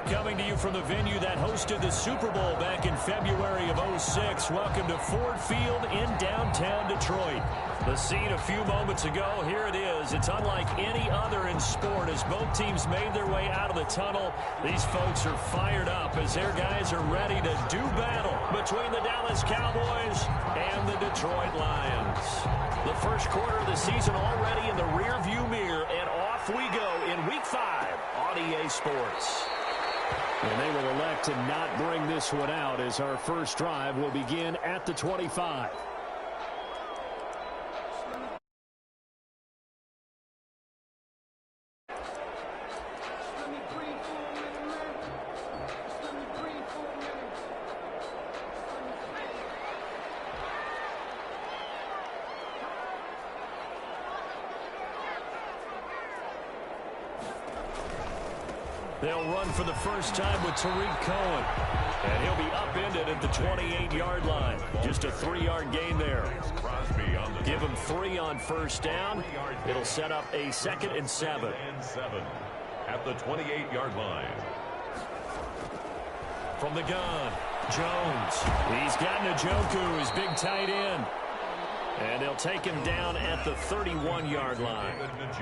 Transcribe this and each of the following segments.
Coming to you from the venue that hosted the Super Bowl back in February of '06. Welcome to Ford Field in downtown Detroit. The scene a few moments ago, here it is. It's unlike any other in sport as both teams made their way out of the tunnel. These folks are fired up as their guys are ready to do battle between the Dallas Cowboys and the Detroit Lions. The first quarter of the season already in the rearview mirror, and off we go in Week 5 on EA Sports. And they will elect to not bring this one out as our first drive will begin at the 25. They'll run for the first time with Tariq Cohen. And he'll be upended at the 28-yard line. Just a 3-yard gain there. Give him 3 on first down. It'll set up a 2nd and 7. At the 28-yard line. From the gun, Jones. He's got Njoku, his big tight end. And they'll take him down at the 31-yard line.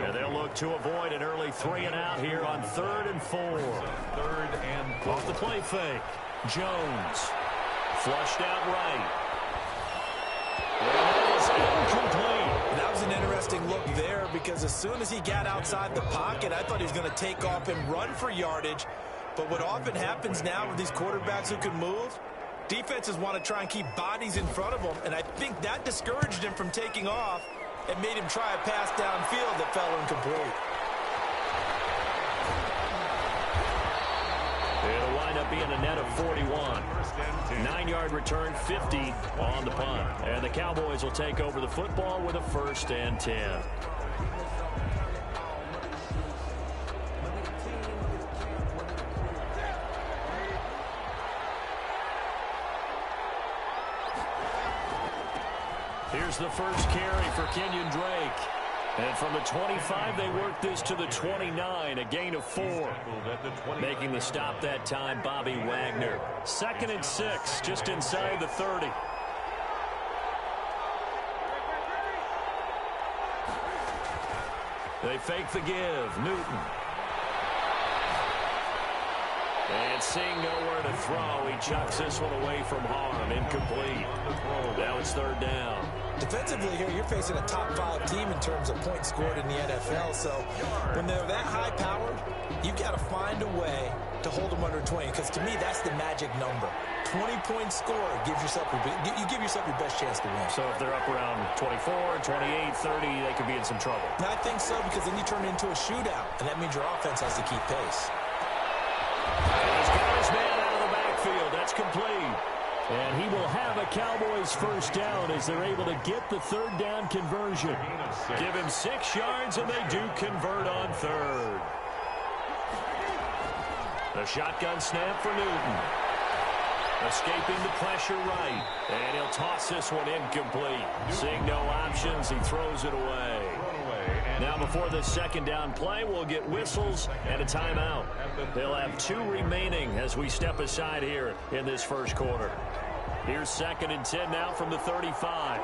And they'll look to avoid an early 3-and-out here on 3rd and 4. Off the play fake. Jones. Flushed out right. And that is incomplete. That was an interesting look there because as soon as he got outside the pocket, I thought he was going to take off and run for yardage. But what often happens now with these quarterbacks who can move, defenses want to try and keep bodies in front of them, and I think that discouraged him from taking off and made him try a pass downfield that fell incomplete. It'll wind up being a net of 41. 9-yard return, 50 on the punt. And the Cowboys will take over the football with a 1st and 10. Here's the first carry for Kenyon Drake. And from the 25, they work this to the 29, a gain of 4. Making the stop that time, Bobby Wagner. 2nd and 6, just inside the 30. They fake the give. Newton. And seeing nowhere to throw, he chucks this one away from harm. Incomplete. Now it's 3rd down. Defensively here, you're facing a top-5 team in terms of points scored in the NFL. So when they're that high-powered, you've got to find a way to hold them under 20. Because to me, that's the magic number. 20-point score gives yourself you give yourself your best chance to win. So if they're up around 24, 28, 30, they could be in some trouble. I think so, because then you turn it into a shootout, and that means your offense has to keep pace. And he's got his man out of the backfield. That's complete. And he will have a Cowboys first down as they're able to get the 3rd down conversion. Give him 6 yards, and they do convert on 3rd. The shotgun snap for Newton. Escaping the pressure right. And he'll toss this one incomplete. Seeing no options, he throws it away. Now before this 2nd down play, we'll get whistles and a timeout. They'll have 2 remaining as we step aside here in this first quarter. Here's 2nd and 10 now from the 35.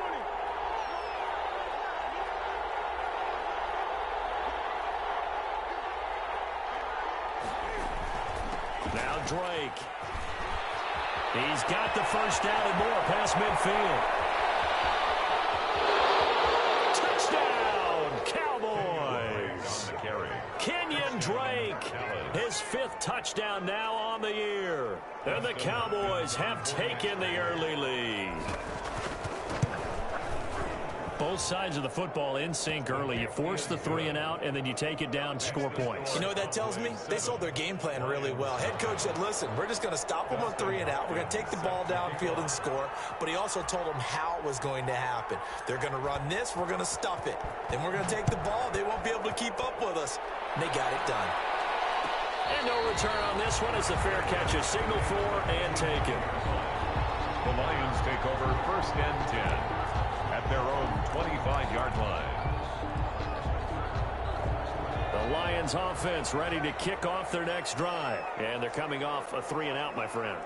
Now Drake. He's got the first down and more past midfield. Touchdown, Cowboys. Kenyon Drake, his 5th touchdown now on the year. And the Cowboys have taken the early lead. Both sides of the football in sync early. You force the 3-and-out, and then you take it down, score points. You know what that tells me? They sold their game plan really well. Head coach said, listen, we're just going to stop them on 3-and-out. We're going to take the ball downfield and score. But he also told them how it was going to happen. They're going to run this. We're going to stuff it. Then we're going to take the ball. They won't be able to keep up with us. And they got it done. And no return on this one as the fair catch is signaled for and taken. The Lions take over 1st and 10. At their own 25-yard line. The Lions offense ready to kick off their next drive. And they're coming off a 3-and-out, my friend.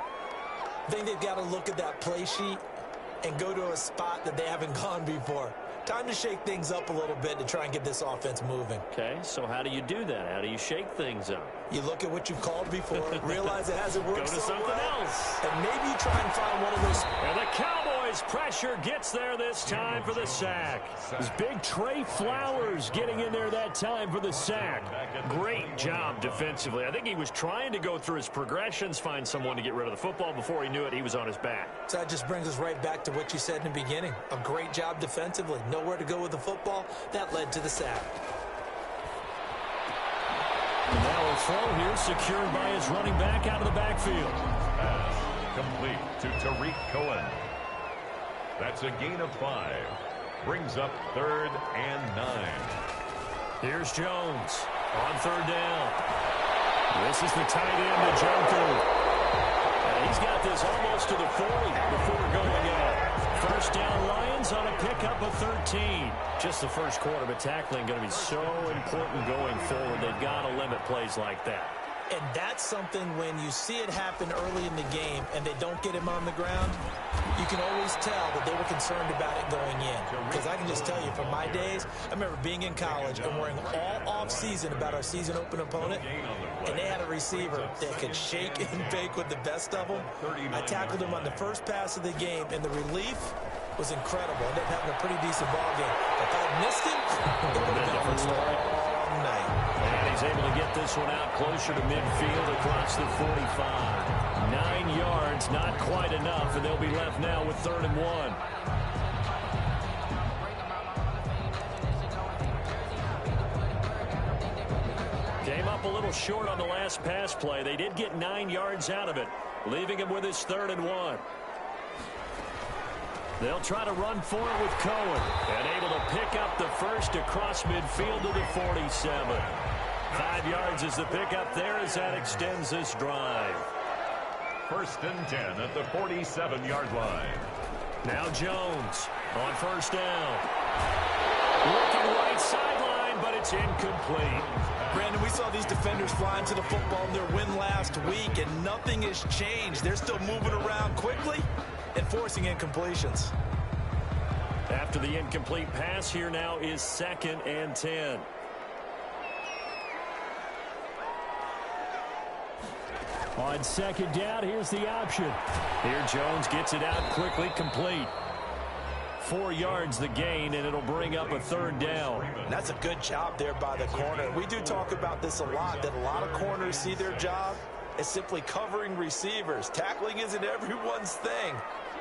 I think they've got to look at that play sheet and go to a spot that they haven't gone before. Time to shake things up a little bit to try and get this offense moving. Okay, so how do you do that? How do you shake things up? You look at what you've called before, realize it hasn't worked Go to so something well, else. and maybe you try and find one of those. And the Cowboys pressure gets there this time for the sack. This big Trey Flowers getting in there that time for the sack. Great job defensively. I think he was trying to go through his progressions, find someone to get rid of the football. Before he knew it, he was on his back. So that just brings us right back to what you said in the beginning. A great job defensively. Nowhere to go with the football. That led to the sack. Now a throw here secured by his running back out of the backfield. Pass complete to Tariq Cohen. That's a gain of 5. Brings up 3rd and 9. Here's Jones on 3rd down. This is the tight end, Njoku. And he's got this almost to the 40 before going out. 1st down Lions on a pickup of 13. Just the first quarter, but tackling going to be so important going forward. They've got to limit plays like that. And that's something when you see it happen early in the game and they don't get him on the ground, you can always tell that they were concerned about it going in. Because I can just tell you, from my days, I remember being in college and worrying all off-season about our season open opponent, and they had a receiver that could shake and bake with the best of them. I tackled him on the first pass of the game, and the relief was incredible. Ended up having a pretty decent ball game. If I had missed him, it would have been a long night. And he's able to get this one out closer to midfield across the 45. 9 yards, not quite enough, and they'll be left now with 3rd and 1. Came up a little short on the last pass play. They did get 9 yards out of it, leaving him with his 3rd and 1. They'll try to run for it with Cohen, and able to pick up the first across midfield to the 47. 5 yards is the pickup there as that extends this drive. 1st and 10 at the 47-yard line. Now Jones on 1st down. Looking right sideline, but it's incomplete. Brandon, we saw these defenders flying to the football in their win last week, and nothing has changed. They're still moving around quickly and forcing incompletions. After the incomplete pass, here now is 2nd and 10. On 2nd down, here's the option. Here Jones gets it out quickly, complete. 4 yards the gain, and it'll bring up a 3rd down. That's a good job there by the corner. We do talk about this a lot, that a lot of corners see their job as simply covering receivers. Tackling isn't everyone's thing.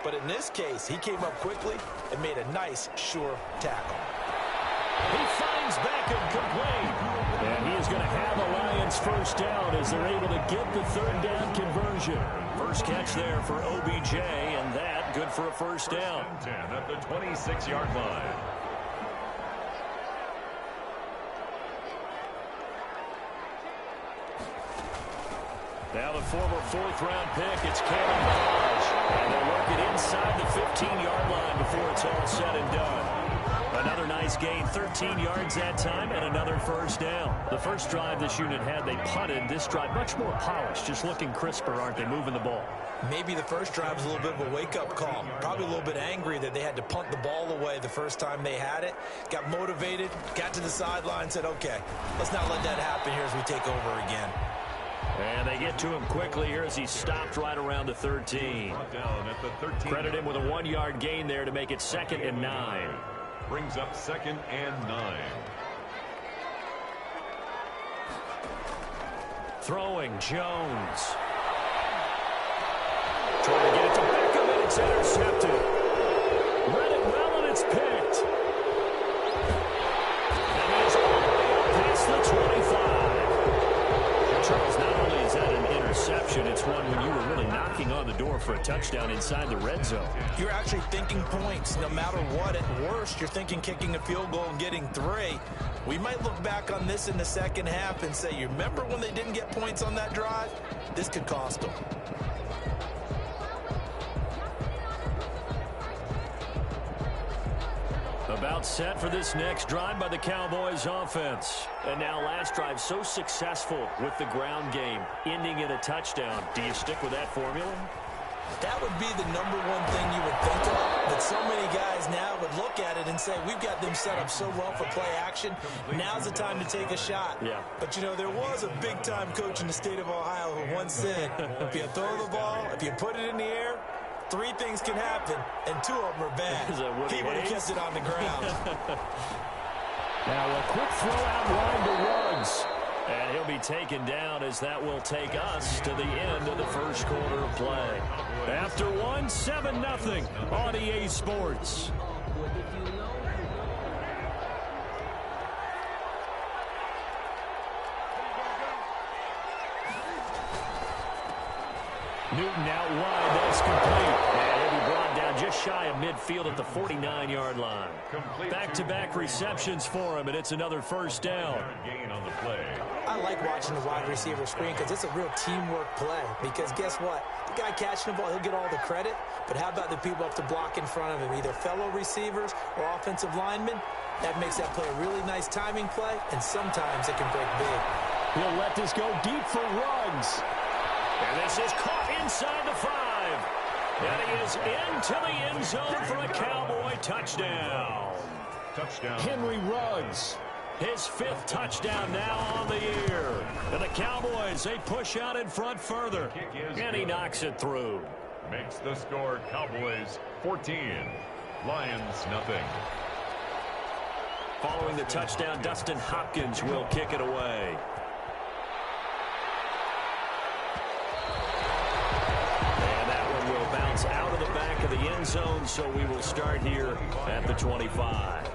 But in this case, he came up quickly and made a nice, sure tackle. He finds back and complete. And he is going to have a Lions 1st down as they're able to get the 3rd down conversion. First catch there for OBJ, and that good for a 1st down. 10 at the 26-yard line. Now the former 4th-round pick, it's Kevin Hodge. And they'll work it inside the 15-yard line before it's all said and done. Another nice gain, 13 yards that time, and another 1st down. The first drive this unit had, they punted. This drive, much more polished, just looking crisper, aren't they, moving the ball? Maybe the first drive was a little bit of a wake-up call. Probably a little bit angry that they had to punt the ball away the first time they had it. Got motivated, got to the sideline, said, okay, let's not let that happen here as we take over again. And they get to him quickly here as he stopped right around the 13. Credit him with a 1-yard gain there to make it 2nd and 9. Brings up 2nd and 9. Throwing Jones. Trying to get it to Beckham, and it's intercepted. Read it well, and it's picked. And he's all the way up past the 25. Charles, not only is that an interception, it's one when you were really knocking on the door for a touchdown inside the red zone. You're actually thinking points no matter what. At worst, you're thinking kicking a field goal and getting 3. We might look back on this in the second half and say, you remember when they didn't get points on that drive? This could cost them. About set for this next drive by the Cowboys offense. And now last drive so successful with the ground game, ending in a touchdown. Do you stick with that formula? That would be the number one thing you would think of, but so many guys now would look at it and say, we've got them set up so well for play action. Now's the time to take a shot. Yeah. But, you know, there was a big-time coach in the state of Ohio who once said, if you throw the ball, if you put it in the air, 3 things can happen, and 2 of them are bad. He would have kept it on the ground. Now a quick throw out line to Ruggs. And he'll be taken down as that will take us to the end of the first quarter of play. After 1, 7-0 on EA Sports. Newton out wide. That's complete. And he'll be brought down just shy of midfield at the 49-yard line. Back-to-back receptions for him, and it's another first down. Gain on the play. I like watching the wide receiver screen because it's a real teamwork play. Because guess what? The guy catching the ball, he'll get all the credit. But how about the people up to block in front of him, either fellow receivers or offensive linemen? That makes that play a really nice timing play, and sometimes it can break big. He'll let this go deep for Ruggs. And this is caught inside the 5. And he is into the end zone for a Cowboy touchdown. Touchdown. Henry Ruggs. His 5th touchdown now on the year. And the Cowboys, they push out in front further. And he knocks it through. Makes the score Cowboys 14. Lions nothing. Following the touchdown, Dustin Hopkins will kick it away. And that one will bounce out of the back of the end zone, so we will start here at the 25.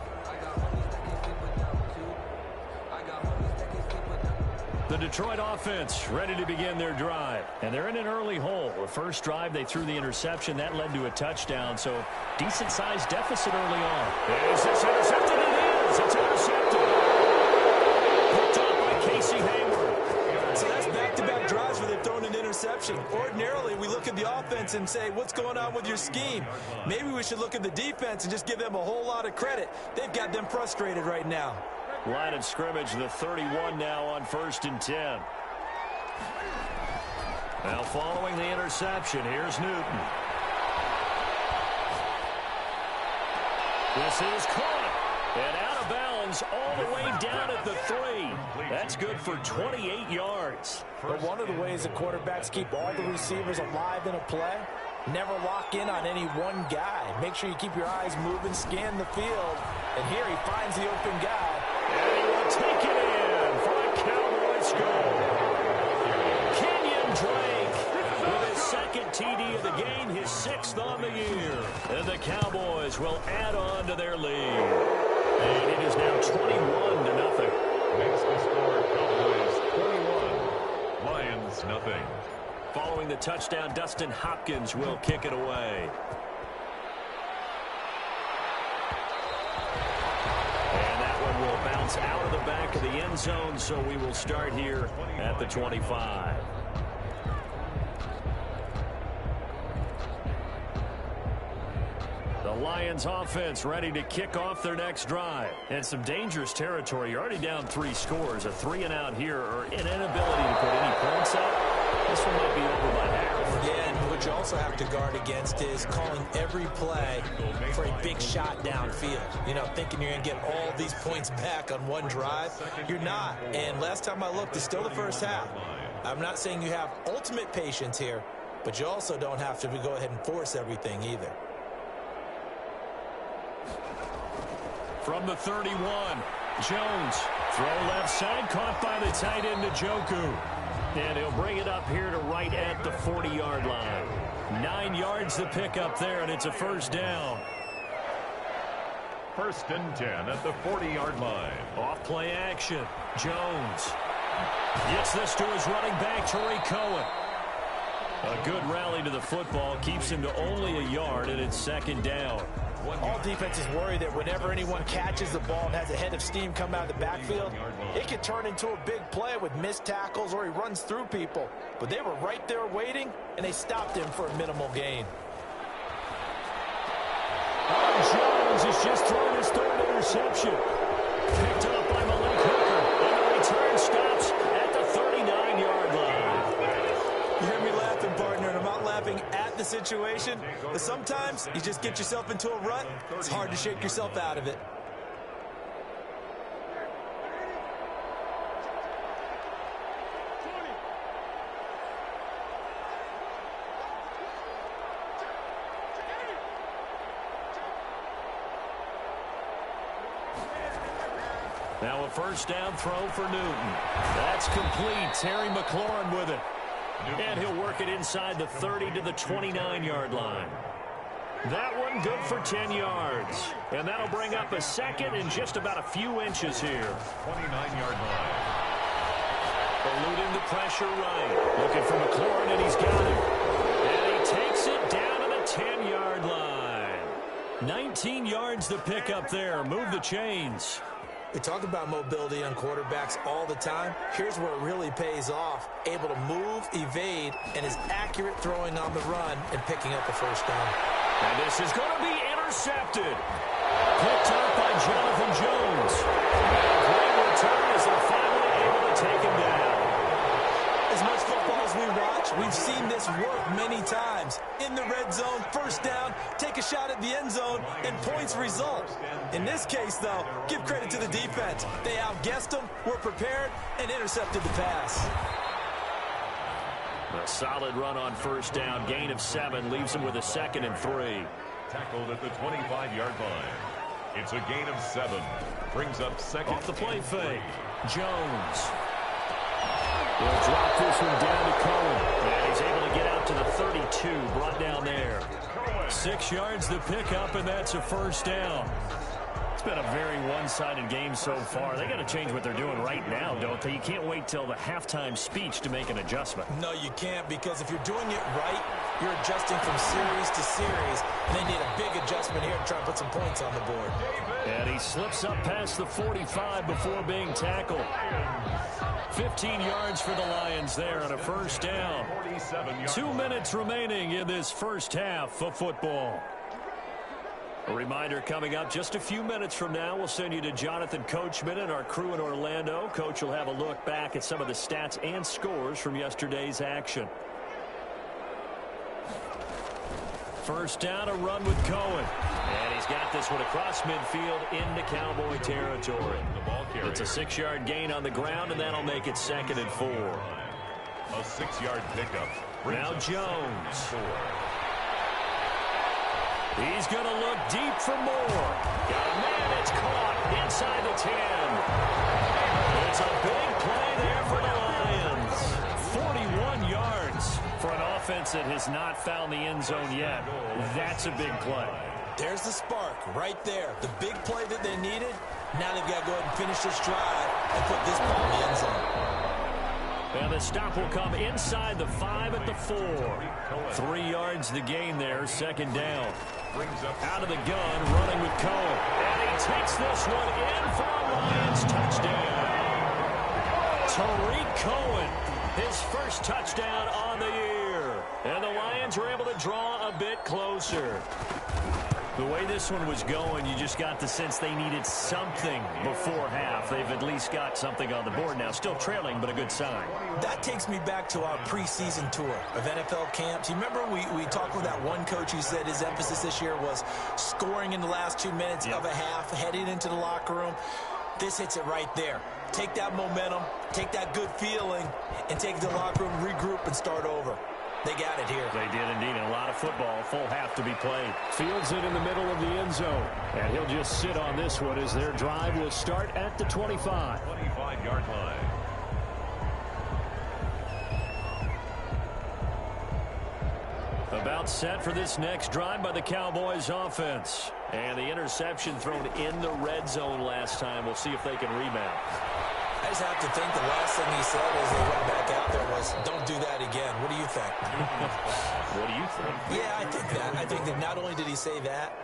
The Detroit offense ready to begin their drive. And they're in an early hole. The first drive, they threw the interception. That led to a touchdown. So, decent-sized deficit early on. Is this intercepted? It is. It's intercepted. Picked up by Casey Hayward. So that's back-to-back drives where they've thrown an interception. Ordinarily, we look at the offense and say, what's going on with your scheme? Maybe we should look at the defense and just give them a whole lot of credit. They've got them frustrated right now. Line of scrimmage, the 31 now on 1st and 10. Now following the interception, here's Newton. This is caught. And out of bounds all the way down at the 3. That's good for 28 yards. But one of the ways that quarterbacks keep all the receivers alive in a play, never lock in on any one guy. Make sure you keep your eyes moving, scan the field. And here he finds the open guy. And he will take it in for a Cowboys goal. Kenyon Drake with his 2nd TD of the game, his 6th on the year. And the Cowboys will add on to their lead. And it is now 21-0. Makes the score Cowboys 21. Lions nothing. Following the touchdown, Dustin Hopkins will kick it away. Will bounce out of the back of the end zone, so we will start here at the 25. The Lions offense ready to kick off their next drive. And some dangerous territory. You're already down 3 scores. A 3-and-out here, or an inability to put any points up. This one might be over by half. Yeah, and what you also have to guard against is calling every play for a big shot downfield. You know, thinking you're going to get all these points back on one drive. You're not. And last time I looked, it's still the first half. I'm not saying you have ultimate patience here, but you also don't have to go ahead and force everything either. From the 31, Jones. Throw left side, caught by the tight end Njoku. And he'll bring it up here to right at the 40-yard line. 9 yards to pick up there, and it's a first down. 1st and 10 at the 40-yard line. Off play action. Jones gets this to his running back, Tariq Cohen. A good rally to the football keeps him to only a yard, and it's 2nd down. All defenses worry that whenever anyone catches the ball and has a head of steam come out of the backfield, it can turn into a big play with missed tackles or he runs through people. But they were right there waiting, and they stopped him for a minimal gain. Jones has just thrown his 3rd interception. Picked up by Malik Hooker. And the return stops at the 39-yard line. You hear me laughing, partner, and I'm not laughing at the situation. But sometimes you just get yourself into a rut. It's hard to shake yourself out of it. Now a first down throw for Newton. That's complete. Terry McLaurin with it. And he'll work it inside the 30 to the 29-yard line. That one good for 10 yards. And that'll bring up a second and just about a few inches here. 29-yard line. Eluding the pressure right. Looking for McLaurin, and he's got him. And he takes it down to the 10-yard line. 19 yards to pick up there. Move the chains. We talk about mobility on quarterbacks all the time. Here's where it really pays off. Able to move, evade, and is accurate throwing on the run and picking up a first down. And this is going to be intercepted. Picked up by Jonathan Jones. And a great return as they're finally able to take him down. As much football as we watch, we've seen this work many times. In the red zone, first down, take a shot at the end zone, and points result. In this case, though, give credit to the defense. They outguessed them, were prepared, and intercepted the pass. A solid run on first down. Gain of 7 leaves him with a 2nd and 3. Tackled at the 25-yard line. It's a gain of 7. Brings up second. Off the play fake. Jones. Will drop this one down to Cohen. And he's able to get out to the 32. Brought down there. 6 yards to pick up, and that's a first down. It's been a very one-sided game so far. They got to change what they're doing right now, don't they? You can't wait till the halftime speech to make an adjustment. No, you can't, because if you're doing it right, you're adjusting from series to series, and they need a big adjustment here to try and put some points on the board. And he slips up past the 45 before being tackled. 15 yards for the Lions there on a first down. 2 minutes remaining in this first half of football. A reminder coming up just a few minutes from now. We'll send you to Jonathan Coachman and our crew in Orlando. Coach will have a look back at some of the stats and scores from yesterday's action. First down, a run with Cohen. And he's got this one across midfield into Cowboy territory. It's a 6-yard gain on the ground, and that'll make it 2nd and 4. A 6-yard pickup. Now Jones. He's going to look deep for more. Got a man, it's caught inside the 10. It's a big play there for the Lions. 41 yards for an offense that has not found the end zone yet. That's a big play. There's the spark right there. The big play that they needed. Now they've got to go ahead and finish this drive and put this ball in the end zone. And the stop will come inside the 5 at the 4. 3 yards the gain there, 2nd down. Out of the gun, running with Cohen. And he takes this one in for a Lions touchdown. Tariq Cohen, his first touchdown on the year. And the Lions were able to draw a bit closer. The way this one was going, you just got the sense they needed something before half. They've at least got something on the board now. Still trailing, but a good sign. That takes me back to our preseason tour of NFL camps. You remember we talked with that one coach who said his emphasis this year was scoring in the last 2 minutes of a half, heading into the locker room. This hits it right there. Take that momentum, take that good feeling, and take it to the locker room, regroup, and start over. They got it here. They did indeed. And a lot of football, full half to be played. Fields it in the middle of the end zone. And he'll just sit on this one as their drive will start at the 25. 25-yard line. About set for this next drive by the Cowboys offense. And the interception thrown in the red zone last time. We'll see if they can rebound. I just have to think the last thing he said is they went back back out there was, don't do that again. What do you think? What do you think? Yeah, I think that. I think that not only did he say that,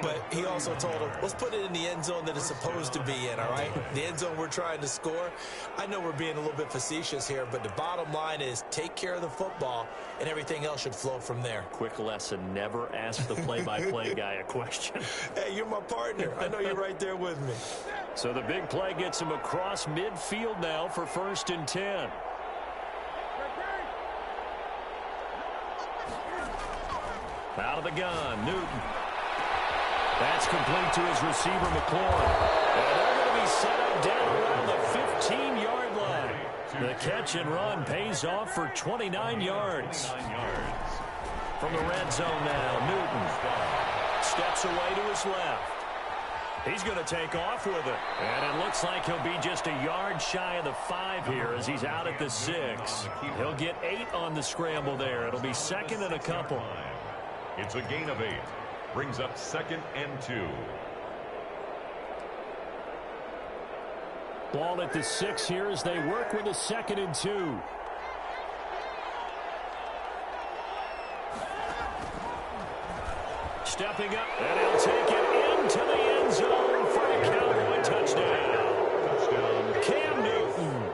but he also told him, let's put it in the end zone that it's supposed to be in, all right? The end zone we're trying to score. I know we're being a little bit facetious here, but the bottom line is take care of the football, and everything else should flow from there. Quick lesson, never ask the play-by-play guy a question. Hey, you're my partner. I know you're right there with me. So the big play gets him across midfield now for 1st and 10. Out of the gun, Newton. That's complete to his receiver, McLaurin. And they're going to be set up down around the 15-yard line. The catch and run pays off for 29 yards. From the red zone now, Newton steps away to his left. He's going to take off with it. And it looks like he'll be just a yard shy of the 5 here as he's out at the 6. He'll get 8 on the scramble there. It'll be 2nd and a couple. It's a gain of 8. Brings up 2nd and 2. Ball at the 6 here as they work with a 2nd and 2. Stepping up, and he'll take it into the end zone for a Cowboy touchdown. Cam Newton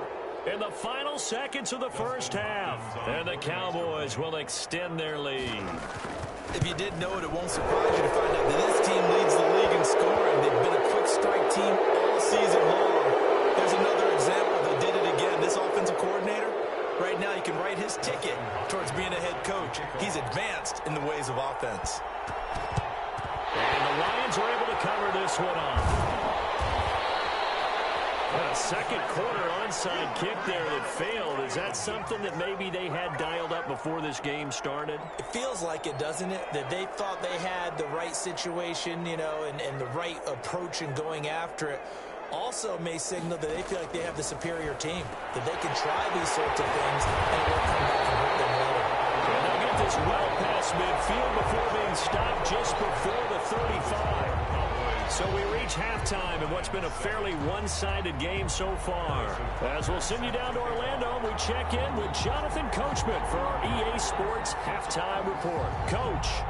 in the final seconds of the first half. And the Cowboys will extend their lead. If you didn't know it, it won't surprise you to find out that this team leads the league in scoring. They've been a quick strike team all season long. There's another example that did it again. This offensive coordinator, right now, you can write his ticket towards being a head coach. He's advanced in the ways of offense. And the Lions are able to cover this one off. And a second quarter onside kick there that failed. Is that something that maybe they had dialed up before this game started? It feels like it, doesn't it? That they thought they had the right situation, you know, and the right approach in going after it. Also may signal that they feel like they have the superior team, that they can try these sorts of things and it will come back and hurt them later. And they'll get this well past midfield before being stopped just before the 35. So we reach halftime in what's been a fairly one-sided game so far. As we'll send you down to Orlando, we check in with Jonathan Coachman for our EA Sports Halftime Report. Coach.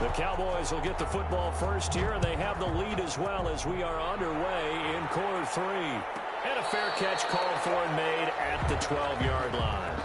The Cowboys will get the football first here, and they have the lead as well as we are underway in quarter 3. And a fair catch called for and made at the 12-yard line.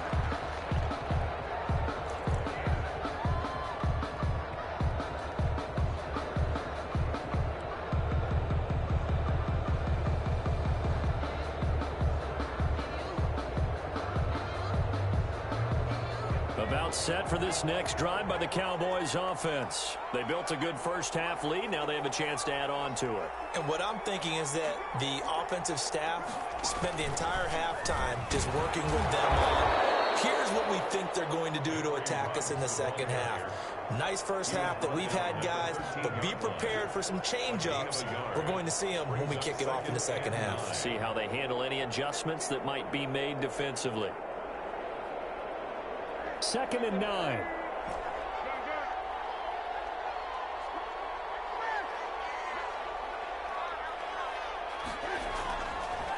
About set for this next drive by the Cowboys offense. They built a good first half lead. Now they have a chance to add on to it. And what I'm thinking is that the offensive staff spent the entire halftime just working with them on, here's what we think they're going to do to attack us in the second half. Nice first half that we've had, guys, but be prepared for some change-ups. We're going to see them when we kick it off in the second half. See how they handle any adjustments that might be made defensively. 2nd and 9.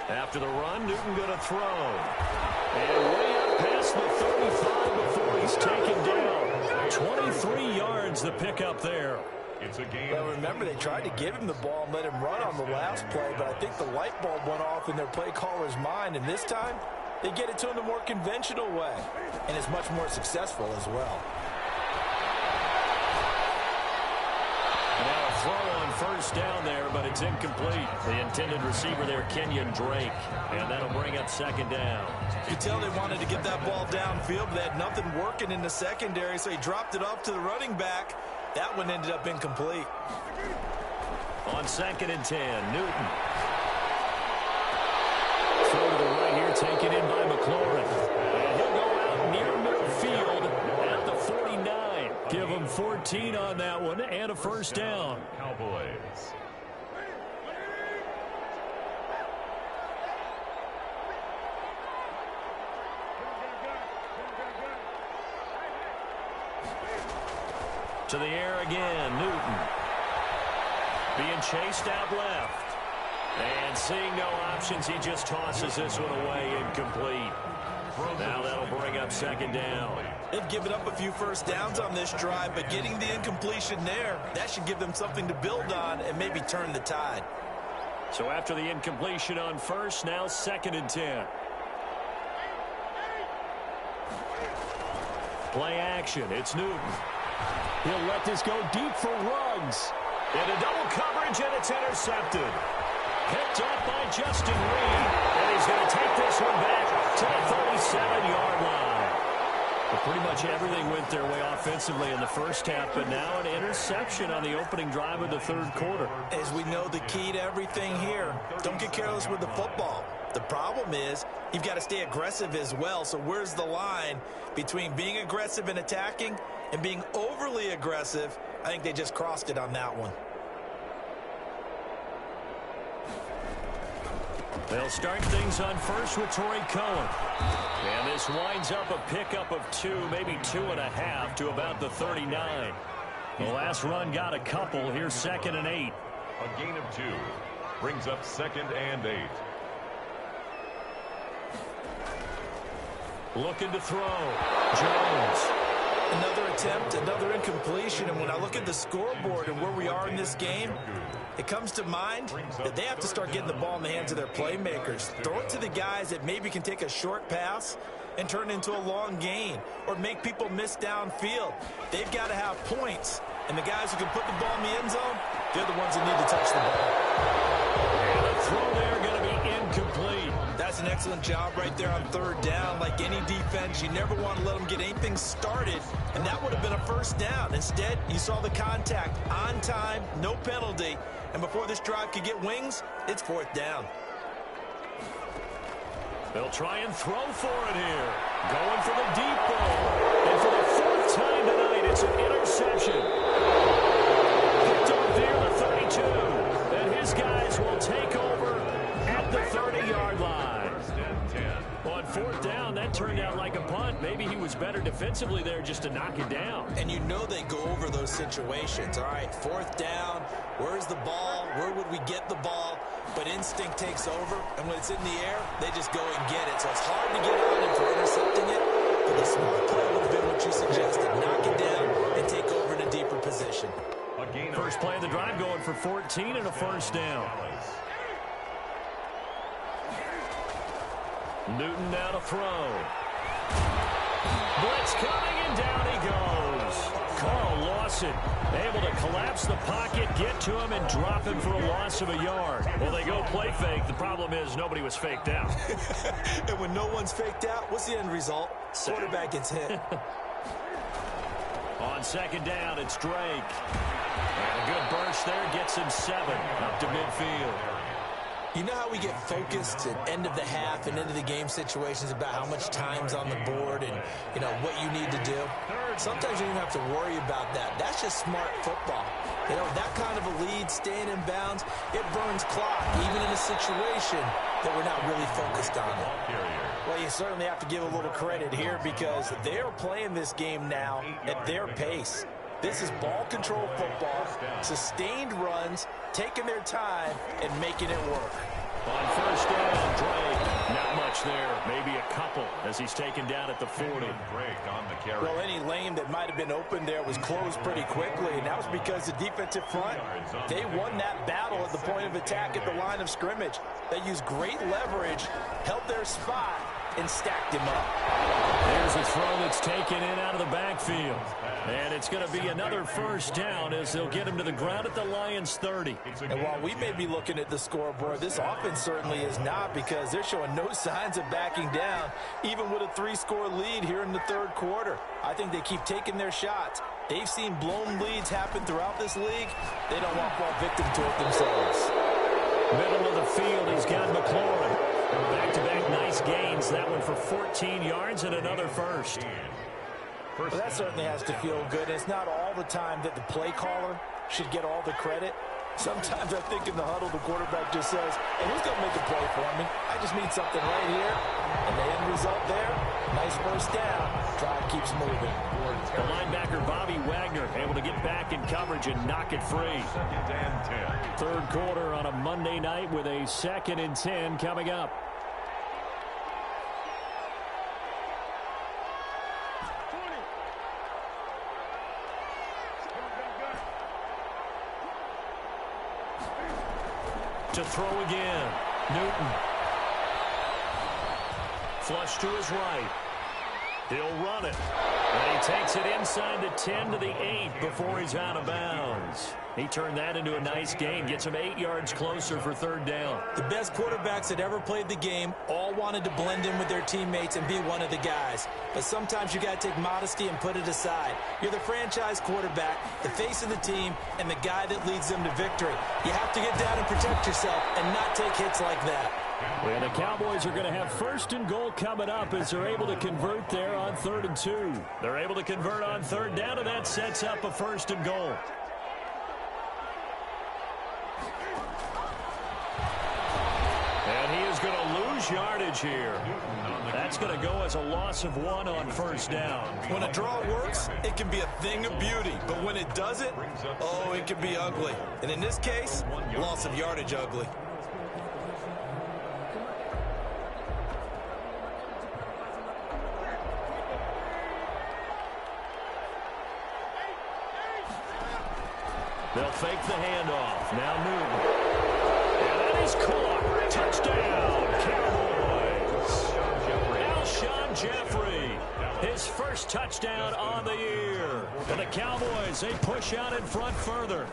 After the run, Newton going to throw. And way up past the 35 before he's taken down. 23 yards the pickup there. It's a game. Well, remember, they tried to give him the ball and let him run on the last play, but I think the light bulb went off in their play caller's mind, and this time they get it to him the more conventional way, and it's much more successful as well. Now a throw on first down there, but it's incomplete. The intended receiver there, Kenyon Drake, and that'll bring up 2nd down. You could tell they wanted to get that ball downfield, but they had nothing working in the secondary, so he dropped it off to the running back. That one ended up incomplete. On 2nd and 10, Newton. Throw to the right here, taken in by McLaurin. And he'll go out near midfield at the 49. Give him 14 on that one and a first down. Cowboys. To the air again, Newton. Being chased out left. And seeing no options, he just tosses this one away incomplete. Now that'll bring up second down. They've given up a few first downs on this drive, but getting the incompletion there, that should give them something to build on and maybe turn the tide. So after the incompletion on first, now 2nd and 10. Play action. It's Newton. He'll let this go deep for Ruggs. Into double coverage, and it's intercepted. Picked up by Justin Reed. And he's going to take this one back to the 37-yard line. But pretty much everything went their way offensively in the first half, but now an interception on the opening drive of the third quarter. As we know, the key to everything here, don't get careless with the football. The problem is you've got to stay aggressive as well. So where's the line between being aggressive and attacking and being overly aggressive? I think they just crossed it on that one. They'll start things on first with Torrey Cohen. And this winds up a pickup of 2, maybe 2.5 to about the 39. The last run got a couple. Here's 2nd and 8. A gain of 2 brings up 2nd and 8. Looking to throw. Jones. Another attempt, another incompletion, and when I look at the scoreboard and where we are in this game, it comes to mind that they have to start getting the ball in the hands of their playmakers. Throw it to the guys that maybe can take a short pass and turn it into a long gain or make people miss downfield. They've got to have points, and the guys who can put the ball in the end zone, they're the ones that need to touch the ball. And the throw there going to be incomplete. That's an excellent job right there on 3rd down. Like any defense, you never want to let them get anything started, and that would have been a first down. Instead, you saw the contact on time, no penalty, and before this drive could get wings, it's 4th down. They'll try and throw for it here. Going for the deep ball. And for the 4th time tonight, it's an interception. Picked up near the 32. And his guys will take over at the 30-yard line. On 4th down, that turned out like a punt. Maybe he was better defensively there just to knock it down. And you know they go over those situations. All right, 4th down, where's the ball? Where would we get the ball? But instinct takes over, and when it's in the air, they just go and get it. So it's hard to get on him for intercepting it, but the smart play would have been what you suggested. Knock it down and take over in a deeper position. First play of the drive going for 14 and a first down. Newton now to throw. Blitz coming, and down he goes. Carl Lawson able to collapse the pocket, get to him, and drop him for a loss of a yard. Well, they go play fake. The problem is nobody was faked out. And when no one's faked out, what's the end result? Quarterback gets hit. On 2nd down, it's Drake. And a good burst there gets him 7 up to midfield. You know how we get focused at end of the half and into the game situations about how much time's on the board and, you know, what you need to do? Sometimes you don't have to worry about that. That's just smart football. You know, that kind of a lead, staying in bounds, it burns clock, even in a situation that we're not really focused on it. Well, you certainly have to give a little credit here because they're playing this game now at their pace. This is ball control football, sustained runs, taking their time, and making it work. On first down, Drake. Not much there. Maybe a couple as he's taken down at the 40. Well, any lane that might have been open there was closed pretty quickly, and that was because the defensive front, they won that battle at the point of attack at the line of scrimmage. They used great leverage, held their spot, and stacked him up. There's a throw that's taken in out of the backfield. And it's going to be another first down as they'll get him to the ground at the Lions' 30. And while we may be looking at the scoreboard, this offense certainly is not because they're showing no signs of backing down, even with a 3-score lead here in the third quarter. I think they keep taking their shots. They've seen blown leads happen throughout this league. They don't want to fall victim to it themselves. Middle of the field, he's got McLaurin. Back-to-back nice gains. That one for 14 yards and another first. Well, that certainly has to feel good. It's not all the time that the play caller should get all the credit. Sometimes I think in the huddle, the quarterback just says, hey, who's going to make a play for me? I just need something right here. And the end result there, nice first down. Drive keeps moving. The linebacker, Bobby Wagner, able to get back in coverage and knock it free. Second and 10. Third quarter on a Monday night with a 2nd and 10 coming up. To throw again. Newton. Flush to his right. He'll run it. And he takes it inside the 10 to the 8 before he's out of bounds. He turned that into a nice gain. Gets him 8 yards closer for third down. The best quarterbacks that ever played the game all wanted to blend in with their teammates and be one of the guys. But sometimes you got to take modesty and put it aside. You're the franchise quarterback, the face of the team, and the guy that leads them to victory. You have to get down and protect yourself and not take hits like that. And the Cowboys are going to have 1st and goal coming up as they're able to convert there on 3rd and 2. They're able to convert on 3rd down, and that sets up a 1st and goal. And he is going to lose yardage here. That's going to go as a loss of 1 on 1st down. When a draw works, it can be a thing of beauty. But when it doesn't, oh, it can be ugly. And in this case, loss of yardage ugly. They'll fake the handoff. Now Newton. And that is caught. Touchdown, Cowboys. Alshon Jeffrey. His first touchdown on the year. And the Cowboys, they push out in front further.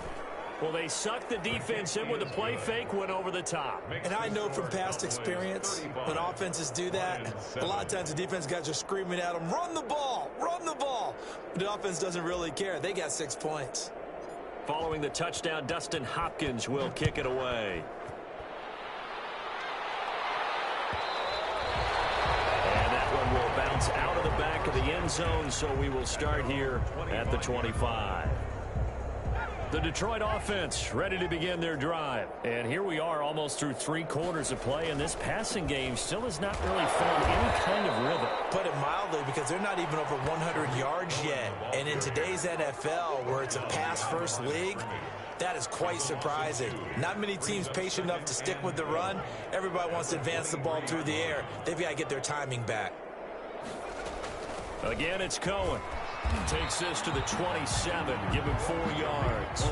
Well, they sucked the defense in with a play fake, went over the top. And I know from past experience, when offenses do that, a lot of times the defense guys are screaming at them, run the ball, run the ball. But the offense doesn't really care. They got 6 points. Following the touchdown, Dustin Hopkins will kick it away. And that one will bounce out of the back of the end zone, so we will start here at the 25. The Detroit offense ready to begin their drive. And here we are almost through 3 quarters of play, and this passing game still has not really found any kind of rhythm. Put it mildly, because they're not even over 100 yards yet. And in today's NFL, where it's a pass-first league, that is quite surprising. Not many teams patient enough to stick with the run. Everybody wants to advance the ball through the air. They've got to get their timing back. Again, it's Cohen. Takes this to the 27, give him 4 yards.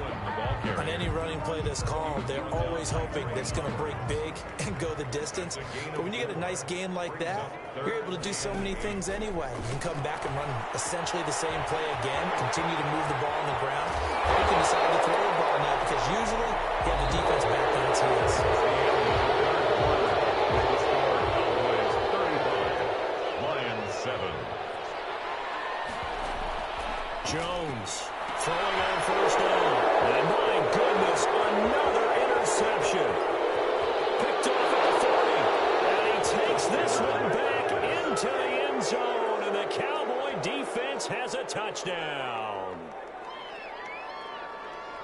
On any running play that's called, they're always hoping that it's going to break big and go the distance. But when you get a nice game like that, you're able to do so many things anyway. You can come back and run essentially the same play again, continue to move the ball on the ground, or you can decide to throw the ball now because usually you have the defense back on its heels. Lions 7. Jones throwing on 1st down. And my goodness, another interception. Picked off at the 40. And he takes this one back into the end zone. And the Cowboy defense has a touchdown.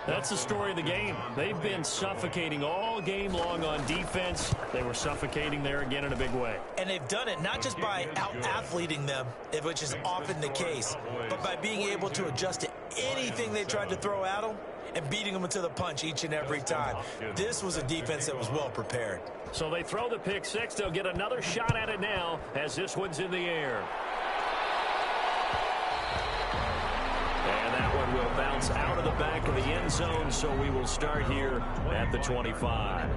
That's the story of the game. They've been suffocating all game long on defense. They were suffocating there again in a big way. And they've done it not just by out-athleting them, which is often the case, but by being able to adjust to anything they tried to throw at them and beating them to the punch each and every time. This was a defense that was well prepared. So they throw the pick 6. They'll get another shot at it now as this one's in the air. And that one will bounce out of the back of the end zone, so we will start here at the 25.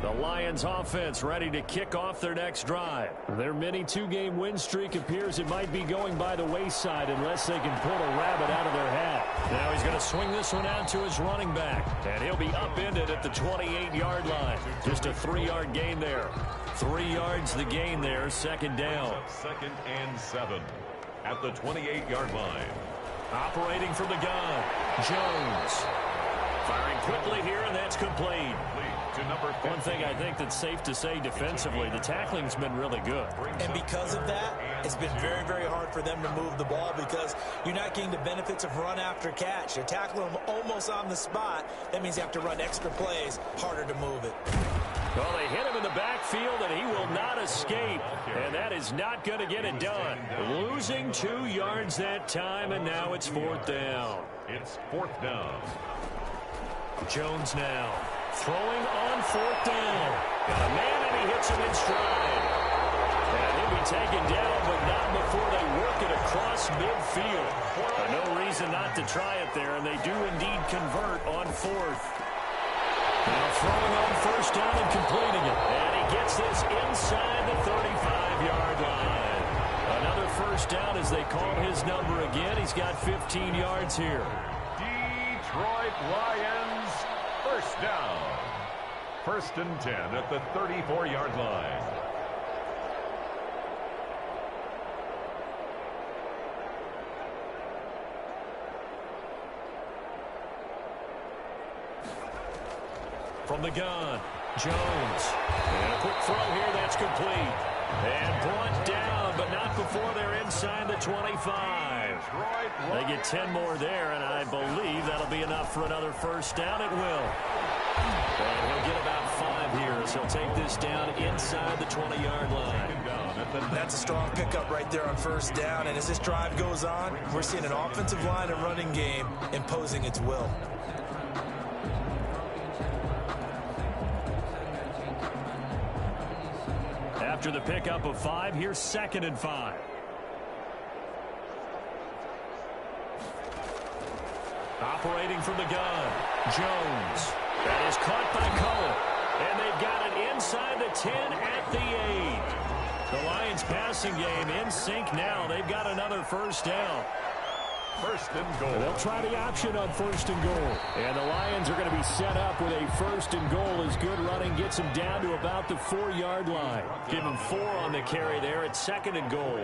The Lions offense ready to kick off their next drive. Their mini 2-game win streak appears it might be going by the wayside unless they can pull a rabbit out of their hat. Now he's going to swing this one out to his running back, and he'll be upended at the 28-yard line. Just a 3-yard gain there. 3 yards the gain there, 2nd down. 2nd and 7 at the 28-yard line. Operating from the gun, Jones. Firing quickly here, and that's complete. One thing I think that's safe to say defensively, the tackling's been really good. And because of that, it's been very, very hard for them to move the ball because you're not getting the benefits of run after catch. You're tackling them almost on the spot. That means you have to run extra plays, harder to move it. Well, they hit him in the backfield, and he will not escape. And that is not going to get it done. Losing 2 yards that time, and now it's 4th down. It's 4th down. Jones now throwing on 4th down. Got a man, and he hits him in stride. And he'll be taken down, but not before they work it across midfield. No reason not to try it there, and they do indeed convert on 4th. Now throwing on 1st down and completing it. And he gets this inside the 35-yard line. Another 1st down as they call his number again. He's got 15 yards here. Detroit Lions, 1st down. 1st and 10 at the 34-yard line. From the gun, Jones. And a quick throw here that's complete. And brought down, but not before they're inside the 25. They get 10 more there, and I believe that'll be enough for another 1st down. It will. And he'll get about 5 here, so he'll take this down inside the 20-yard line. That's a strong pickup right there on 1st down, and as this drive goes on, we're seeing an offensive line and running game imposing its will. After the pickup of 5, here's 2nd and 5. Operating from the gun, Jones. That is caught by Cullen. And they've got it inside the 10 at the 8. The Lions passing game in sync now. They've got another 1st down. 1st and goal. They'll try the option on 1st and goal. And the Lions are going to be set up with a 1st and goal as good running gets them down to about the 4-yard line. Give them 4 on the carry there at 2nd and goal.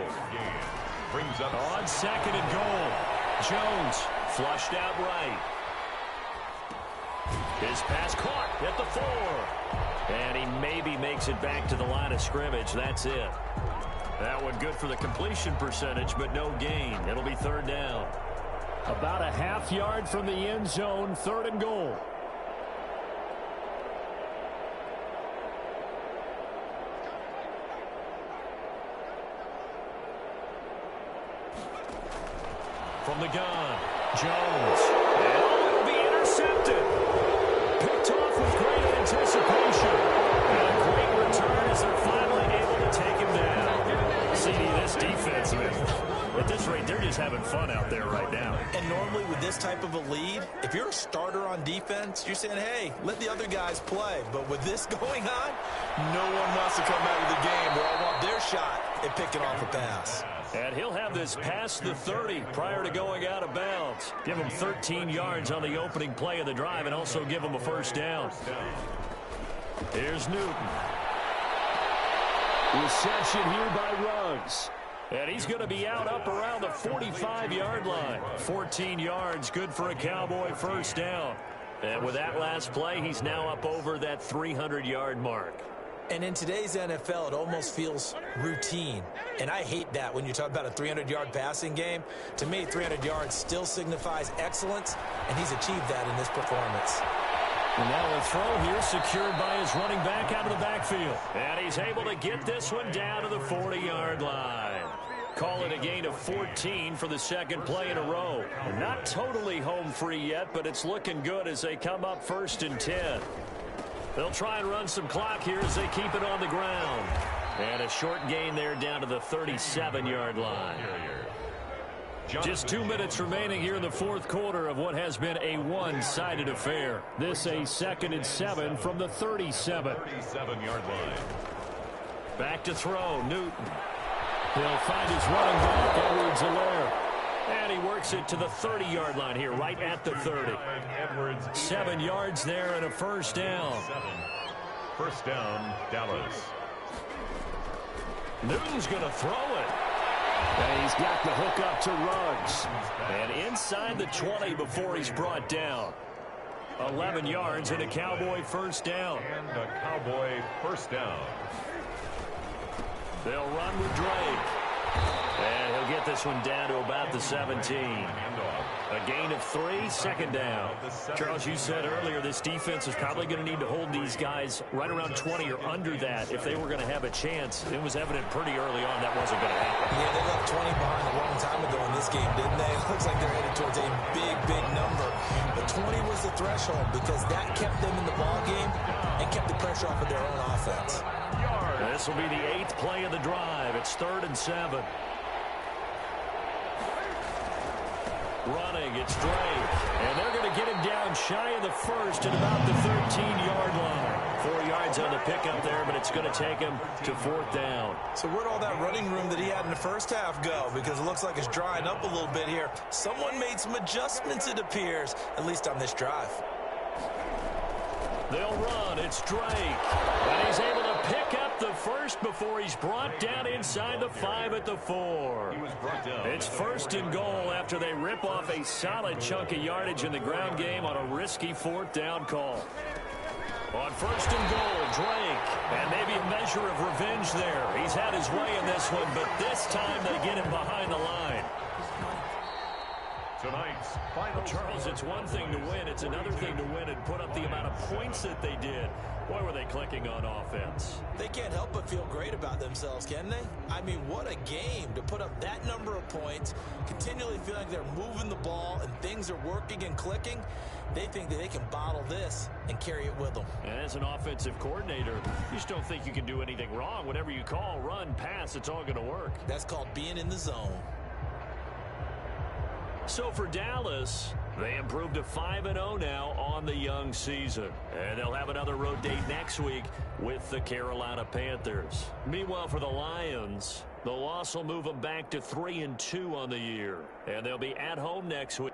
Brings up on 2nd and goal. Jones flushed out right. His pass caught at the 4. And he maybe makes it back to the line of scrimmage. That's it. That one good for the completion percentage, but no gain. It'll be 3rd down. About a half yard from the end zone, 3rd and goal. From the gun, Jones. And it'll be intercepted. Picked off with great anticipation. And a great return as they're finally able to take him down. CD, this defense, at this rate, they're just having fun out there right now. And normally with this type of a lead, if you're a starter on defense, you're saying, hey, let the other guys play. But with this going on, no one wants to come out of the game. They all want their shot at picking off a pass. And he'll have this past the 30 prior to going out of bounds. Give him 13 yards on the opening play of the drive and also give him a 1st down. Here's Newton. Reception here by Ruggs. And he's going to be out up around the 45-yard line. 14 yards, good for a Cowboy 1st down. And with that last play, he's now up over that 300-yard mark. And in today's NFL, it almost feels routine. And I hate that when you talk about a 300-yard passing game. To me, 300 yards still signifies excellence, and he's achieved that in this performance. And now a throw here secured by his running back out of the backfield. And he's able to get this one down to the 40-yard line. Call it a gain of 14 for the 2nd play in a row. Not totally home free yet, but it's looking good as they come up 1st and 10. They'll try and run some clock here as they keep it on the ground. And a short gain there down to the 37-yard line. Just 2 minutes remaining here in the 4th quarter of what has been a one-sided affair. This a 2nd and 7 from the 37. 37-yard line. Back to throw, Newton. He'll find his running back, Edwards-Helaire. And he works it to the 30-yard line here, right at the 30. 7 yards there and a 1st down. 1st down, Dallas. Newton's going to throw it. And he's got the hook up to Ruggs. And inside the 20 before he's brought down. 11 yards and a Cowboy 1st down. And a Cowboy 1st down. They'll run with Drake. And he'll get this one down to about the 17. Handoff. A gain of 3, second down. Charles, you said earlier this defense is probably going to need to hold these guys right around 20 or under that if they were going to have a chance. It was evident pretty early on that wasn't going to happen. Yeah, they left 20 behind a long time ago in this game, didn't they? It looks like they're headed towards a big, big number. But 20 was the threshold because that kept them in the ball game and kept the pressure off of their own offense. This will be the 8th play of the drive. It's 3rd and 7. Running, it's Drake. And they're going to get him down shy of the first at about the 13-yard line. 4 yards on the pickup there, but it's going to take him to 4th down. So where'd all that running room that he had in the first half go? Because it looks like it's drying up a little bit here. Someone made some adjustments, it appears, at least on this drive. They'll run. It's Drake. And he's able to pick up the first before he's brought down inside the 5 at the 4. It's 1st and goal after they rip off a solid chunk of yardage in the ground game on a risky 4th down call. On 1st and goal, Drake. And maybe a measure of revenge there. He's had his way in this one, but this time they get him behind the line. Tonight's final. Charles, it's one thing to win. It's another thing to win and put up the amount of points that they did. Boy, were they clicking on offense. They can't help but feel great about themselves, can they? I mean, what a game to put up that number of points, continually feeling like they're moving the ball and things are working and clicking. They think that they can bottle this and carry it with them. And as an offensive coordinator, you just don't think you can do anything wrong. Whatever you call, run, pass, it's all going to work. That's called being in the zone. So for Dallas, they improved to 5-0 now on the young season. And they'll have another road date next week with the Carolina Panthers. Meanwhile, for the Lions, the loss will move them back to 3-2 on the year. And they'll be at home next week.